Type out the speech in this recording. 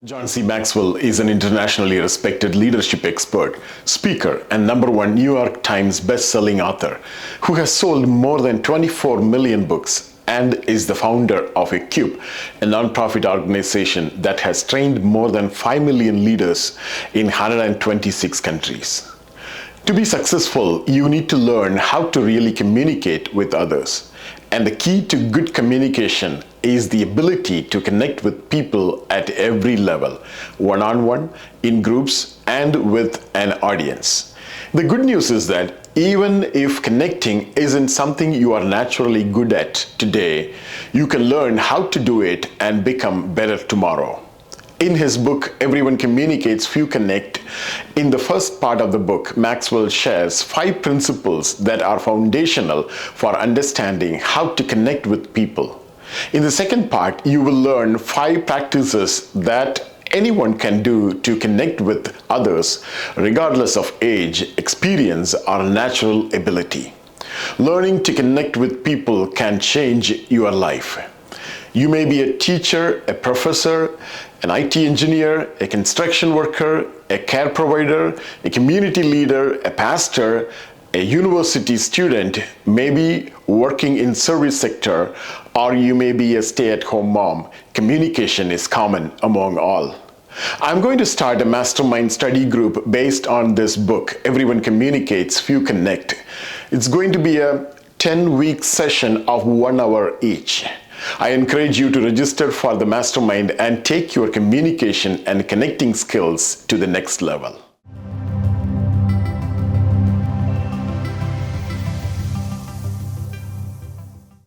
John C. Maxwell is an internationally respected leadership expert, speaker, and #1 New York Times best-selling author who has sold more than 24 million books and is the founder of Cube, a nonprofit organization that has trained more than 5 million leaders in 126 countries. To be successful, you need to learn how to really communicate with others. And the key to good communication is the ability to connect with people at every level, one-on-one, in groups, and with an audience. The good news is that even if connecting isn't something you are naturally good at today, you can learn how to do it and become better tomorrow. In his book, Everyone Communicates, Few Connect, in the first part of the book, Maxwell shares 5 principles that are foundational for understanding how to connect with people. In the second part, you will learn 5 practices that anyone can do to connect with others, regardless of age, experience, or natural ability. Learning to connect with people can change your life. You may be a teacher, a professor, an IT engineer, a construction worker, a care provider, a community leader, a pastor, a university student, maybe working in service sector, or you may be a stay-at-home mom. Communication is common among all. I'm going to start a mastermind study group based on this book, Everyone Communicates, Few Connect. It's going to be a 10-week session of 1 hour each. I encourage you to register for the mastermind and take your communication and connecting skills to the next level.